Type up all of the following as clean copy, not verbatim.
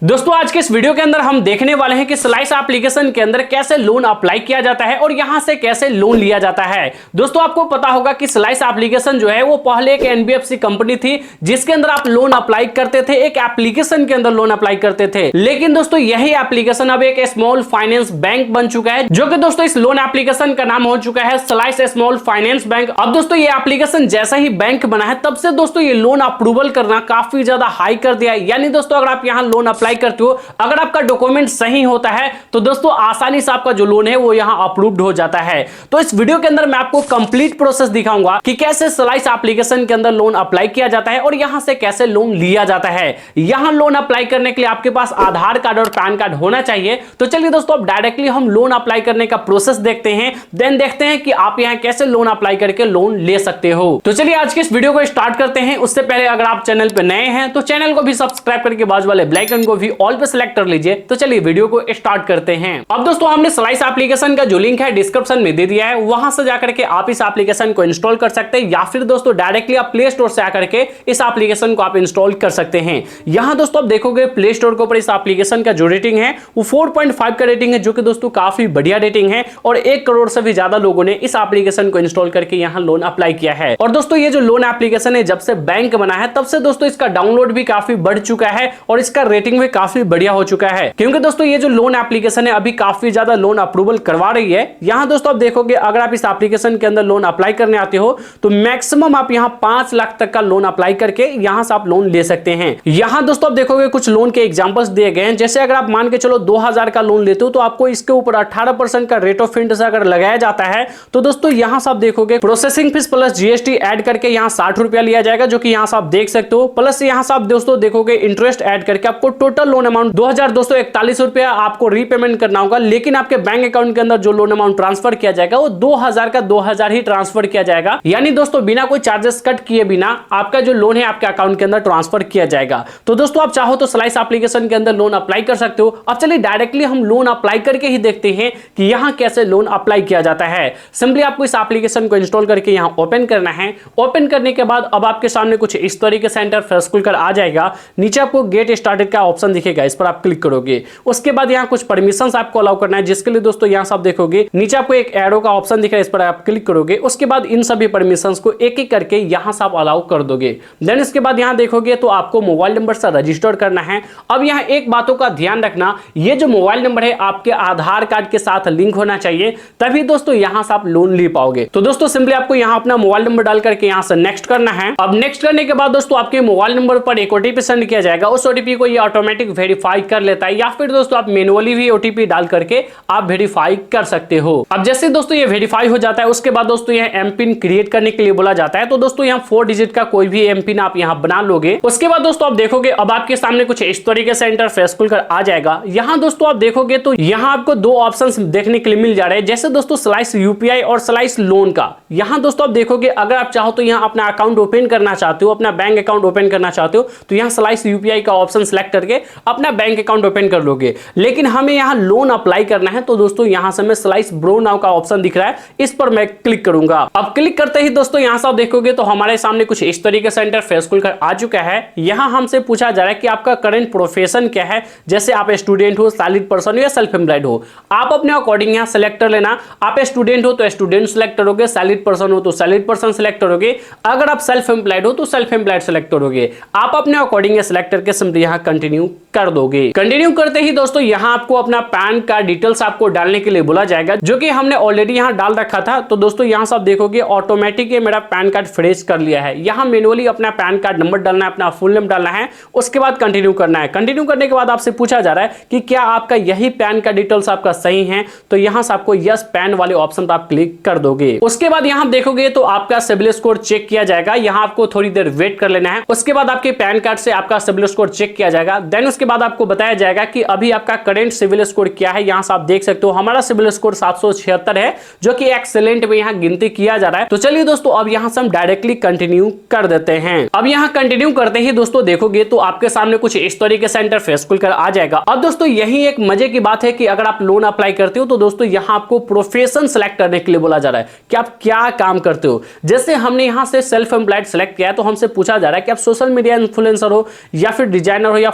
दोस्तों आज के इस वीडियो के अंदर हम देखने वाले हैं कि स्लाइस एप्लीकेशन के अंदर कैसे लोन अप्लाई किया जाता है और यहां से कैसे लोन लिया जाता है। दोस्तों आपको पता होगा कि स्लाइस एप्लीकेशन जो है वो पहले एक एनबीएफसी कंपनी थी जिसके अंदर आप लोन अप्लाई करते थे, एक एप्लीकेशन के अंदर लोन अप्लाई करते थे। लेकिन दोस्तों यही एप्लीकेशन अब एक स्मॉल फाइनेंस बैंक बन चुका है, जो कि दोस्तों इस लोन एप्लीकेशन का नाम हो चुका है स्लाइस स्मॉल फाइनेंस बैंक। अब दोस्तों ये एप्लीकेशन जैसा ही बैंक बना है तब से दोस्तों ये लोन अप्रूवल करना काफी ज्यादा हाई कर दिया है। यानी दोस्तों अगर आप यहाँ लोन अप्लाई करते हो, अगर आपका डॉक्यूमेंट सही होता है तो दोस्तों आसानी से आपका जो लोन है वो यहां अप्रूव्ड हो जाता है। तो इस वीडियो के अंदर मैं आपको कंप्लीट प्रोसेस दिखाऊंगा कि कैसे स्लाइस एप्लीकेशन के अंदर लोन अप्लाई किया जाता है और यहां से कैसे लोन लिया जाता है। यहां लोन अप्लाई करने के लिए आपके पास आधार कार्ड और पैन कार्ड होना चाहिए। तो चलिए दोस्तों अब डायरेक्टली हम लोन अप्लाई करने का प्रोसेस देखते हैं, देन देखते हैं कि आप यहां कैसे लोन अप्लाई करके लोन ले सकते हो। तो चलिए आज के इस वीडियो को स्टार्ट करते हैं। उससे पहले अगर आप चैनल पर नए हैं तो चैनल को भी सब्सक्राइब करके बाजू वाले बेल आइकन को भी ऑल पे सेलेक्ट कर लीजिए। तो चलिए वीडियो को स्टार्ट करते हैं। अब दोस्तों हमने स्लाइस एप्लीकेशन का जो लिंक है डिस्क्रिप्शन में दे दिया है, वहां से जाकर के आप इस एप्लीकेशन को इंस्टॉल कर सकते हैं या फिर दोस्तों डायरेक्टली आप प्ले स्टोर से आकर के इस एप्लीकेशन को आप इंस्टॉल कर सकते हैं। यहां दोस्तों आप देखोगे प्ले स्टोर के ऊपर इस एप्लीकेशन का जो रेटिंग है वो 4.5 का रेटिंग है, जो कि दोस्तों काफी बढ़िया रेटिंग है और 1 करोड़ से भी ज्यादा लोगों ने इस एप्लीकेशन को इंस्टॉल करके यहां लोन अप्लाई किया है। और दोस्तों ये जो लोन एप्लीकेशन है जब से बैंक बना है तब से दोस्तों इसका डाउनलोड भी काफी बढ़ चुका है और इसका रेटिंग भी काफी बढ़िया हो चुका है, क्योंकि दोस्तों ये जो लोन एप्लीकेशन है अभी काफी ज्यादा लोन अप्रूवल करवा रही है। यहां दोस्तों आप देखोगे अगर आप इस एप्लीकेशन के अंदर लोन अप्लाई करने आते हो तो मैक्सिमम आप यहां 5 लाख तक का लोन अप्लाई करके यहां से आप लोन ले सकते हैं। यहां दोस्तों आप देखोगे कुछ लोन के एग्जांपल्स दिए गए हैं, जैसे अगर आप मान के चलो 2000 का लोन लेते हो तो आपको इसके ऊपर 18% का रेट ऑफ इंटरेस्ट अगर लगाया जाता है तो दोस्तों यहां से आप देखोगे processing fees plus GST add करके यहां 60 रुपया लिया जाएगा, जो कि यहां से आप देख सकते हो। प्लस यहां से आप दोस्तों देखोगे इंटरेस्ट ऐड करके आपको टोटल लोन अमाउंट 2241 रुपया आपको रीपेमेंट करना होगा। लेकिन आपके बैंक अकाउंट के अंदर जो लोन अमाउंट ट्रांसफर किया जाएगा वो 2000 का 2000 ही ट्रांसफर किया जाएगा। यानी दोस्तों बिना कोई चार्जेस कट किए बिना आपका जो लोन है आपके अकाउंट के अंदर ट्रांसफर किया जाएगा। तो दोस्तों आप चाहो तो स्लाइस एप्लीकेशन के अंदर लोन अप्लाई कर सकते हो। अब चलिए डायरेक्टली हम लोन अप्लाई करके ही देखते हैं कि यहां कैसे लोन अप्लाई किया जाता है। सिंपली आपको इस एप्लीकेशन को इंस्टॉल करके यहां ओपन करना है। ओपन करने के बाद अब आपके सामने कुछ इस तरीके से इंटरफेस खुलकर आ जाएगा। नीचे आपको गेट स्टार्टेड का ऑप्शन दिखेगा, इस पर आप क्लिक करोगे। उसके बाद यहां कुछ परमिशंस आपको अलाउ करना है, जिसके लिए दोस्तों यहां से आप देखोगे नीचे आपको एक एरो का ऑप्शन दिख रहा है, इस पर आप क्लिक करोगे। उसके बाद इन सभी परमिशंस को एक एक करके यहां से आप अलाउ कर दोगे। देन इसके बाद यहां देखोगे तो आपको मोबाइल नंबर से रजिस्टर करना है। अब यहां एक बातों का ध्यान रखना, ये जो मोबाइल नंबर है आपके आधार कार्ड के साथ लिंक होना चाहिए, तभी दोस्तों यहां से आप लोन ले पाओगे। तो दोस्तों सिंपली आपको यहां अपना मोबाइल नंबर डाल करके यहां से नेक्स्ट करना है। अब नेक्स्ट करने के बाद दोस्तों आपके मोबाइल नंबर पर एक ओटीपी सेंड किया जाएगा। उस ओटीपी को ये ऑटोमेटिक वेरीफाई कर लेता है, या फिर दोस्तों आप मैन्युअली भी ओटीपी डाल करके आप वेरीफाई कर सकते हो। अब जैसे दोस्तों ये वेरीफाई हो जाता है उसके बाद दोस्तों यह एम पिन क्रिएट करने के लिए बोला जाता है। तो दोस्तों यहाँ 4 डिजिट का कोई भी एम पिन आप यहाँ बना लोगे। उसके बाद दोस्तों आप देखोगे अब आपके सामने कुछ इस तरीके से इंटरफेस खुलकर आ जाएगा। यहाँ दोस्तों आप देखोगे तो यहाँ आपको 2 ऑप्शंस देखने के लिए मिल जा रहे हैं, जैसे दोस्तों स्लाइस यूपीआई और स्लाइस लोन का। यहाँ दोस्तों आप देखोगे अगर आप चाहो तो यहाँ अपना अकाउंट ओपन करना चाहते हो, अपना बैंक अकाउंट ओपन करना चाहते हो तो यहाँ स्लाइस यूपीआई का ऑप्शन सेलेक्ट करके अपना बैंक अकाउंट ओपन कर लोगे। लेकिन हमें यहाँ लोन अप्लाई करना है तो दोस्तों यहां से मैं स्लाइस ब्रो नाउ का ऑप्शन दिख रहा है, इस पर मैं क्लिक करूंगा। अब क्लिक करते ही दोस्तों यहां से आप देखोगे तो हमारे सामने कुछ इस तरीके से इंटरफेस खुलकर आ चुका है। यहां हमसे पूछा जा रहा है कि आपका करंट प्रोफेशन क्या है, जैसे आप स्टूडेंट हो, सैलरीड पर्सन हो या सेल्फ एम्प्लॉयड हो। आप अपने अकॉर्डिंग यहां सेलेक्ट कर लेना। आप स्टूडेंट हो तो स्टूडेंट सेलेक्ट करोगे, सैलरीड पर्सन हो तो सैलरीड पर्सन सेलेक्ट करोगे, अगर आप सेल्फ एम्प्लॉयड हो तो सेल्फ एम्प्लॉयड सेलेक्ट करोगे। आप अपने अकॉर्डिंग सेलेक्ट करके सिंपली यहां कंटिन्यू कर दोगे। कंटिन्यू करते ही दोस्तों यहां आपको अपना पैन कार्ड डिटेल्स आपको डालने के लिए बोला जाएगा, जो कि हमने ऑलरेडी यहां डाल रखा था। तो दोस्तों यहां से आप देखोगे ऑटोमेटिक ये मेरा पैन कार्ड फ्रेश कर लिया है। यहां मैन्युअली अपना पैन कार्ड नंबर डालना है, अपना फुल नेम डालना है, उसके बाद कंटिन्यू करना है। कंटिन्यू करने के बाद आपसे पूछा जा रहा है कि क्या आपका यही पैन कार्ड डिटेल्स आपका सही है, तो यहां से आपको यस पैन वाले ऑप्शन पर आप क्लिक कर दोगे। उसके बाद यहां देखोगे तो आपका सिबिल स्कोर चेक किया जाएगा। यहां आपको थोड़ी देर वेट कर लेना है। उसके बाद आपके पैन कार्ड से आपका सिबिल स्कोर चेक किया जाएगा। देन उसके बाद आपको बताया जाएगा कि अभी आपका करंट सिबिल स्कोर क्या है। यहां से आप देख सकते हो हमारा सिबिल स्कोर 776 है, जो कि एक्सीलेंट में यहां गिनती किया जा रहा है। तो चलिए दोस्तों अब यहां से हम डायरेक्टली कंटिन्यू कर देते हैं। अब यहां कंटिन्यू करते ही दोस्तों देखोगे तो आपके सामने कुछ इस तरीके से इंटरफेस खुलकर आ जाएगा। अब दोस्तों यही एक मजे की बात है कि अगर आप लोन अप्लाई करते हो तो दोस्तों यहां आपको प्रोफेशन सेलेक्ट करने के लिए बोला जा रहा है कि आप क्या काम करते हो। जैसे हमने यहां से सेल्फ एम्प्लॉयड सेलेक्ट किया है तो हमसे पूछा जा रहा है कि आप सोशल मीडिया इन्फ्लुएंसर हो या फिर डिजाइनर हो या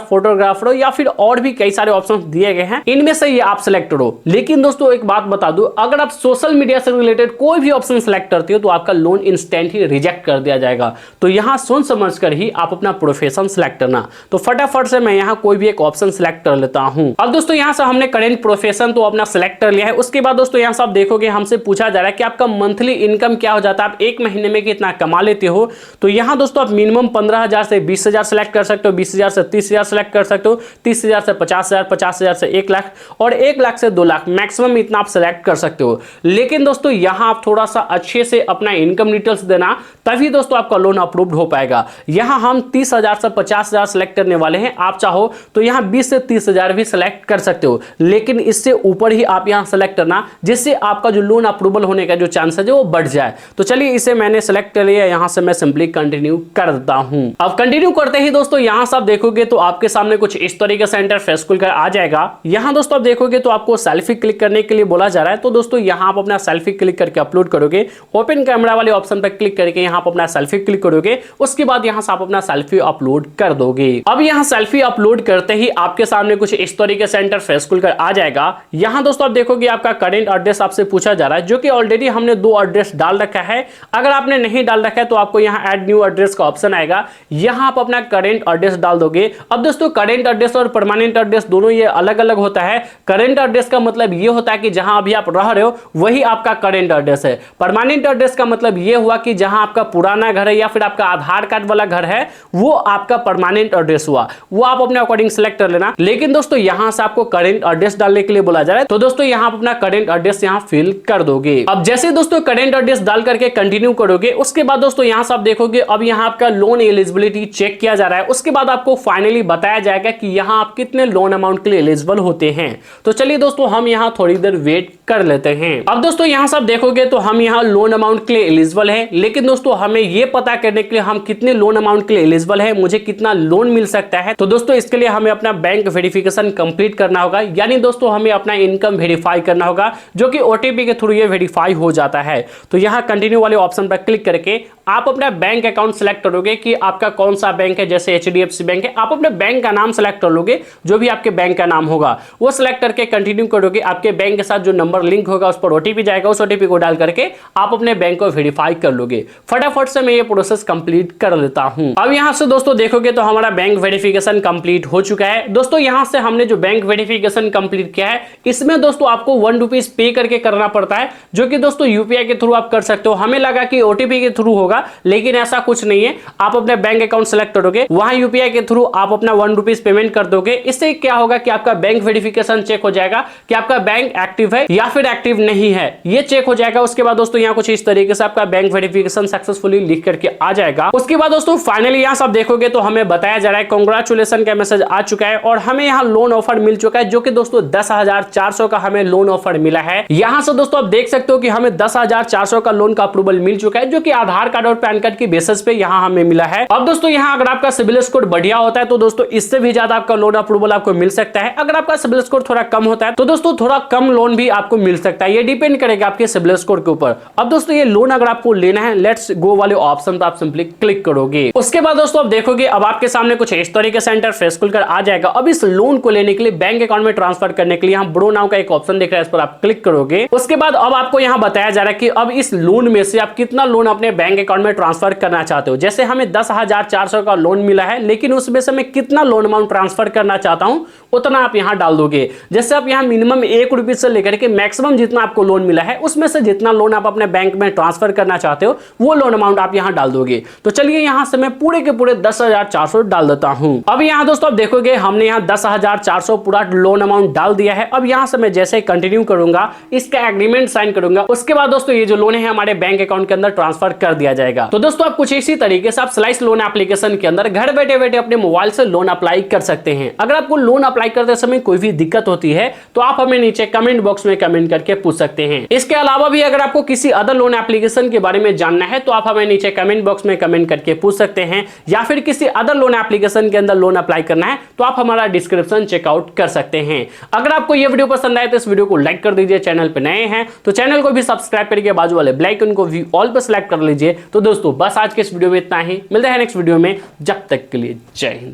फोटो फोटोग्राफर हो या फिर और भी कई सारे ऑप्शन दिए गए हैं, इनमें से ये आप सिलेक्ट करो। लेकिन दोस्तों एक बात बता दूं, अगर आप सोशल मीडिया से रिलेटेड कोई भी ऑप्शन सिलेक्ट करते हो तो आपका लोन इंस्टेंट ही रिजेक्ट कर दिया जाएगा। तो यहां सोच समझ कर ही आप अपना प्रोफेशन सिलेक्ट करना। तो फटाफट से मैं यहां कोई भी एक ऑप्शन सिलेक्ट कर लेता हूं। अब दोस्तों यहां से हमने करेंट प्रोफेशन तो अपना सिलेक्ट कर लिया है। उसके बाद दोस्तों यहां से आप देखोगे हमसे पूछा जा रहा है कि आपका मंथली इनकम क्या हो जाता है, आप एक महीने में कितना कमा लेते हो। तो यहां दोस्तों आप मिनिमम 15,000 से 20,000 सेलेक्ट कर सकते हो, 20,000 से 30,000 सेलेक्ट कर सकते हो, 30,000 से 50,000, 50,000 से 1 लाख और 1 लाख से 2 लाख मैक्सिमम इतना आप सेलेक्ट कर सकते हो। लेकिन दोस्तों यहां आप थोड़ा सा अच्छे से अपना इनकम डिटेल्स देना, तभी दोस्तों आपका लोन अप्रूव्ड हो पाएगा। यहां हम 30,000 से 50,000 सेलेक्ट करने वाले हैं। आप चाहो तो यहां 20 से 30,000 भी सेलेक्ट कर सकते हो, लेकिन इससे ऊपर ही आप यहां सेलेक्ट करना, जिससे आपका जो लोन अप्रूवल होने का जो चांसेस है वो बढ़ जाए। तो चलिए इसे मैंने सेलेक्ट कर लिया, यहां से मैं सिंपली कंटिन्यू कर देता हूं। अब कंटिन्यू करते ही दोस्तों यहां से आप देखोगे तो आपके सामने कुछ इस तरीके से इंटरफेस खुलकर आ जाएगा। यहां दोस्तों आप देखोगे तो आपको सेल्फी क्लिक करने के लिए बोला जा रहा है। तो दोस्तों यहां आप अपना सेल्फी क्लिक करके अपलोड करोगे, ओपन कैमरा वाले ऑप्शन पर क्लिक करके यहां आप अपना सेल्फी क्लिक करोगे, उसके बाद यहां से आप अपना सेल्फी अपलोड कर दोगे। अब यहां सेल्फी अपलोड करते ही आपके सामने कुछ इस तरीके से इंटरफेस खुलकर आ जाएगा। यहां दोस्तों आप देखोगे आपका करेंट एड्रेस आपसे पूछा जा रहा है, जो कि ऑलरेडी हमने 2 एड्रेस डाल रखा है। अगर आपने नहीं डाल रखा है तो आपको यहां ऐड न्यू एड्रेस का ऑप्शन आएगा, यहां आप अपना करेंट एड्रेस डाल दोगे। अब दोस्तों करेंट एड्रेस और परमानेंट एड्रेस दोनों ये अलग अलग होता है। करेंट एड्रेस का मतलब ये होता है कि जहां अभी आप रह रहे हो वही आपका करेंट एड्रेस है। परमानेंट एड्रेस का मतलब ये हुआ कि जहां आपका पुराना घर है या फिर आपका आधार कार्ड वाला घर है वो आपका परमानेंट एड्रेस हुआ, वो आप अपने अकॉर्डिंग सेलेक्ट कर लेना। लेकिन दोस्तों यहां से आपको करेंट एड्रेस डालने के लिए बोला जा रहा है, तो दोस्तों यहां आप अपना करेंट एड्रेस यहां फिल कर दोगे। अब जैसे दोस्तों करेंट एड्रेस डाल करके कंटिन्यू करोगे, उसके बाद दोस्तों यहां से आप देखोगे अब यहां आपका लोन एलिजिबिलिटी चेक किया जा रहा है। उसके बाद आपको फाइनली बताया जाएगा कि यहां आप कितने लोन अमाउंट के लिए एलिजिबल होते हैं। तो चलिए दोस्तों हम यहां थोड़ी देर वेट कर लेते हैं। अब दोस्तों यहां से आप देखोगे तो हम यहां लोन अमाउंट के लिए एलिजिबल है, लेकिन दोस्तों हमें यह पता करने के लिए हम कितने लोन अमाउंट के लिए एलिजिबल है, मुझे कितना लोन मिल सकता है, तो दोस्तों इसके लिए हमें अपना बैंक वेरिफिकेशन कंप्लीट करना होगा। यानी दोस्तों हमें अपना इनकम वेरीफाई करना होगा, जो कि ओटीपी के थ्रू ये वेरीफाई हो जाता है। तो यहां कंटिन्यू वाले ऑप्शन पर क्लिक करके आप अपना बैंक अकाउंट सेलेक्ट करोगे कि आपका कौन सा बैंक है। जैसे HDFC बैंक है, आप अपने बैंक का नाम सेलेक्ट कर लोगे, जो भी आपके बैंक का नाम होगा वो सेलेक्ट करके कंटिन्यू करोगे। आपके बैंक के साथ जो नंबर लिंक होगा उस पर ओटीपी जाएगा, उस ओटीपी को डाल करके आप अपने बैंक को वेरीफाई कर लोगे। फटाफट से मैं ये प्रोसेस कंप्लीट कर लेता हूं। अब यहां से दोस्तों देखोगे तो हमारा बैंक वेरिफिकेशन कंप्लीट हो चुका है। दोस्तों यहां से हमने जो बैंक वेरिफिकेशन कंप्लीट किया है, इसमें दोस्तों आपको 1 रुपीज पे करके करना पड़ता है, जो कि दोस्तों यूपीआई के थ्रू आप कर सकते हो। हमें लगा कि ओटीपी के थ्रू होगा, लेकिन ऐसा कुछ नहीं है। आप अपने बैंक अकाउंट सेलेक्ट करोगे, वहां यूपीआई के थ्रू आप अपना 1 रुपीज पेमेंट कर दोगे। इससे क्या होगा कि आपका बैंक वेरिफिकेशन चेक हो जाएगा कि आपका बैंक एक्टिव है या फिर एक्टिव नहीं है, ये चेक हो जाएगा। उसके बाद दोस्तों यहाँ कुछ इस तरीके से आपका बैंक वेरिफिकेशन सक्सेसफुली लिख करके आ जाएगा। उसके बाद दोस्तों फाइनली यहाँ सब देखोगे तो हमें बताया जा रहा है कांग्रेचुलेशन का मैसेज आ चुका है और हमें यहाँ लोन ऑफर मिल चुका है, जो कि दोस्तों 10,400 का हमें लोन ऑफर मिला है। यहां से दोस्तों आप देख सकते हो कि हमें 10,400 का लोन का अप्रूवल मिल चुका है, जो कि आधार कार्ड और पैन कार्ड की बेसिस पे यहां हमें मिला है। अब दोस्तों यहां अगर आपका सिबिल स्कोर बढ़िया होता है तो दोस्तों इससे भी ज्यादा आपका लोन अप्रूवल आपको मिल सकता है। अगर आपका सिबिल स्कोर थोड़ा कम होता है तो दोस्तों थोड़ा कम लोन भी आपको मिल सकता है, ये डिपेंड करेगा आपके सिबिल स्कोर के ऊपर। अब दोस्तों ये लोन अगर आपको लेना है, लेट्स गो वाले ऑप्शन पर आप सिंपली क्लिक करोगे। उसके बाद दोस्तों आप देखोगे अब आपके सामने कुछ इस तरीके से इंटरफेस खुलकर आ जाएगा। अब इस लोन को लेने के लिए बैंक अकाउंट में ट्रांसफर करने के लिए यहाँ ब्रो नाउ का एक ऑप्शन दिख रहा है, इस पर आप क्लिक करोगे। उसके बाद अब आपको यहाँ बताया जा रहा है कि अब इस लोन में से आप कितना लोन अपने बैंक अकाउंट में ट्रांसफर करना चाहते हो। जैसे हमें 10,400 का लोन मिला है, लेकिन उसमें से मैं कितना लोन अमाउंट ट्रांसफर करना चाहता हूं उतना आप यहां डाल दोगे। जैसे आप यहां मिनिमम 1 रुपये से लेकर के मैक्सिमम जितना आपको लोन मिला है, उसमें से जितना लोन आप अपने बैंक में ट्रांसफर करना चाहते हो वो लोन अमाउंट आप यहां डाल दोगे। तो चलिए यहां से मैं पूरे के पूरे 10,400 डाल देता हूं। अब यहां दोस्तों आप देखोगे हमने यहां 10,400 पूरा लोन अमाउंट डाल दिया है। अब यहां से मैं जैसे कंटिन्यू करूंगा, इसका एग्रीमेंट साइन करूंगा, उसके बाद दोस्तों ये जो लोन है हमारे बैंक अकाउंट के अंदर ट्रांसफर कर दिया जाएगा। तो दोस्तों आप कुछ इसी तरीके से आप स्लाइस लोन एप्लीकेशन के अंदर घर बैठे बैठे अपने मोबाइल से लोन अप्लाई कर सकते हैं। अगर आपको लोन अप्लाई करते समय कोई भी दिक्कत होती है तो आप हमें नीचे कमेंट बॉक्स में कमेंट करके पूछ सकते हैं। इसके अलावा भी अगर आपको किसी अदर लोन एप्लीकेशन के बारे में जानना है तो आप हमें नीचे कमेंट बॉक्स में कमेंट करके पूछ सकते हैं, या फिर किसी अदर लोन एप्लीकेशन के अंदर लोन अप्लाई करना है तो आप हमारा डिस्क्रिप्शन चेकआउट कर सकते हैं। अगर आपको यह वीडियो पसंद आए तो इस वीडियो को लाइक कर दीजिए, चैनल पर नए हैं तो चैनल को भी सब्सक्राइब करके बाजू वाले बेल आइकन को भी ऑल पर सेलेक्ट कर लीजिए। तो दोस्तों बस आज के इस वीडियो में इतना ही, मिलते हैं नेक्स्ट वीडियो में, जब तक के लिए जय हिंद।